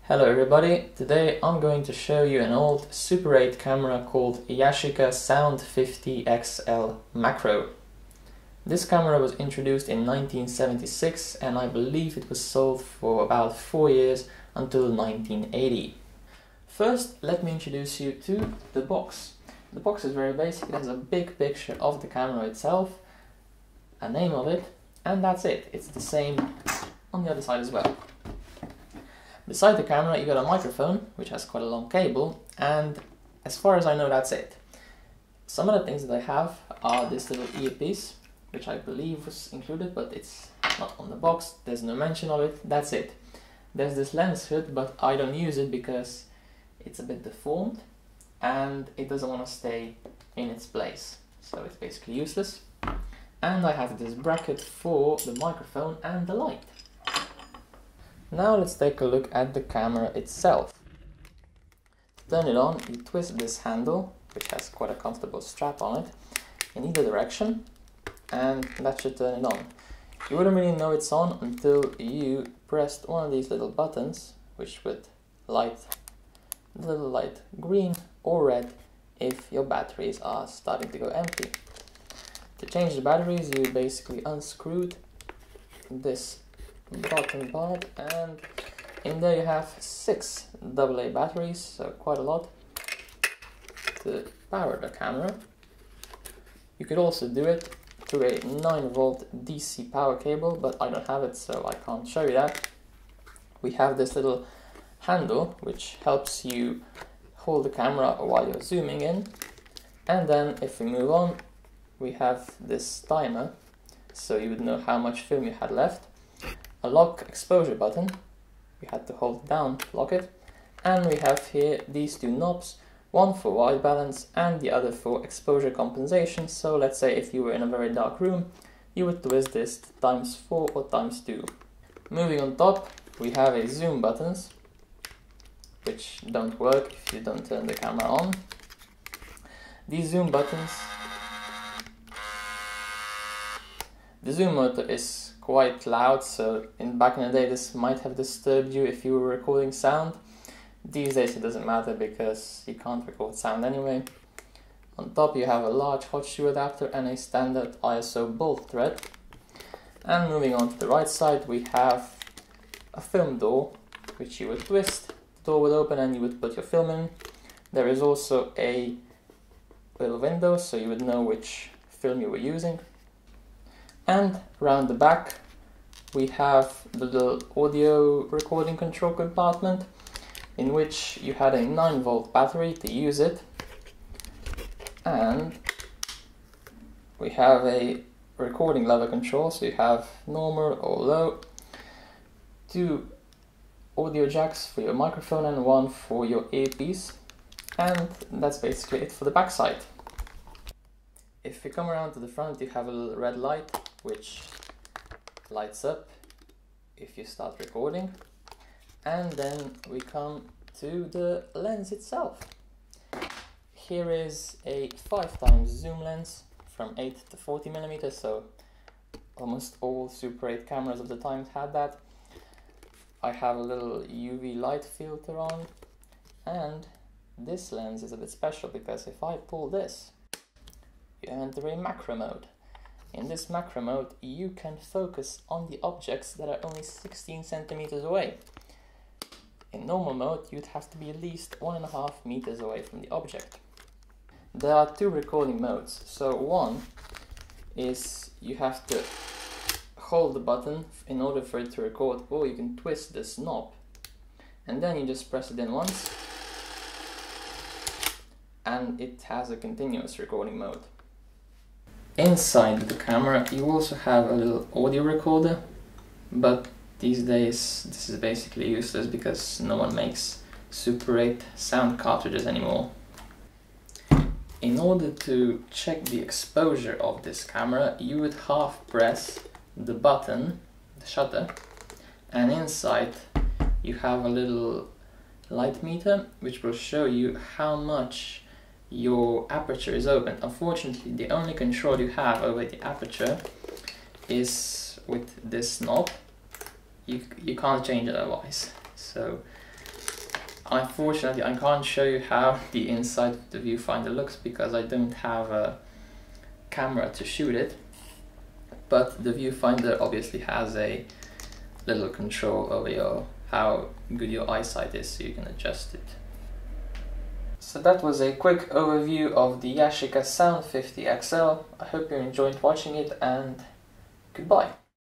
Hello everybody, today I'm going to show you an old Super 8 camera called Yashica Sound 50 XL Macro. This camera was introduced in 1976 and I believe it was sold for about 4 years until 1980. First, let me introduce you to the box. The box is very basic. It has a big picture of the camera itself, a name of it, and that's it. It's the same on the other side as well. Beside the camera you got a microphone, which has quite a long cable, and as far as I know that's it. Some of the things that I have are this little earpiece, which I believe was included, but it's not on the box, there's no mention of it, that's it. There's this lens hood, but I don't use it because it's a bit deformed and it doesn't want to stay in its place, so it's basically useless. And I have this bracket for the microphone and the light. Now let's take a look at the camera itself. To turn it on, you twist this handle, which has quite a comfortable strap on it, in either direction, and that should turn it on. You wouldn't really know it's on until you pressed one of these little buttons, which would light the little light green or red if your batteries are starting to go empty. To change the batteries, you basically unscrewed this bottom part, and in there you have 6 AA batteries, so quite a lot to power the camera. You could also do it through a 9-volt DC power cable, but I don't have it, so I can't show you that. We have this little handle which helps you hold the camera while you're zooming in, and then if we move on, we have this timer, so you would know how much film you had left. A lock exposure button, we had to hold it down to lock it, and we have here these 2 knobs, one for white balance and the other for exposure compensation. So let's say if you were in a very dark room, you would twist this to ×4 or ×2. Moving on top, we have a zoom buttons, which don't work if you don't turn the camera on. These zoom buttons, the zoom motor is quite loud, so back in the day this might have disturbed you if you were recording sound. These days it doesn't matter because you can't record sound anyway. On top you have a large hot shoe adapter and a standard ISO bolt thread. And moving on to the right side, we have a film door, which you would twist, the door would open and you would put your film in. There is also a little window, so you would know which film you were using. And around the back we have the little audio recording control compartment, in which you had a 9-volt battery to use it, and we have a recording level control, so you have normal or low, 2 audio jacks for your microphone and 1 for your earpiece, and that's basically it for the back side. If you come around to the front, you have a little red light which lights up if you start recording, and then we come to the lens itself. Here is a 5x zoom lens from 8 to 40 mm, so almost all Super 8 cameras of the time had that. I have a little UV light filter on, and this lens is a bit special because if I pull this, you enter a macro mode. In this macro mode, you can focus on the objects that are only 16 centimeters away. In normal mode, you'd have to be at least 1.5 meters away from the object. There are 2 recording modes. So one is you have to hold the button in order for it to record, or you can twist this knob and then you just press it in once and it has a continuous recording mode. Inside the camera you also have a little audio recorder, but these days this is basically useless because no one makes Super 8 sound cartridges anymore. In order to check the exposure of this camera, you would half press the button, the shutter, and inside you have a little light meter which will show you how much your aperture is open. Unfortunately, the only control you have over the aperture is with this knob. You can't change it otherwise. So Unfortunately, I can't show you how the inside of the viewfinder looks because I don't have a camera to shoot it. But the viewfinder obviously has a little control over how good your eyesight is, so you can adjust it. So that was a quick overview of the Yashica Sound 50 XL. I hope you enjoyed watching it, and goodbye.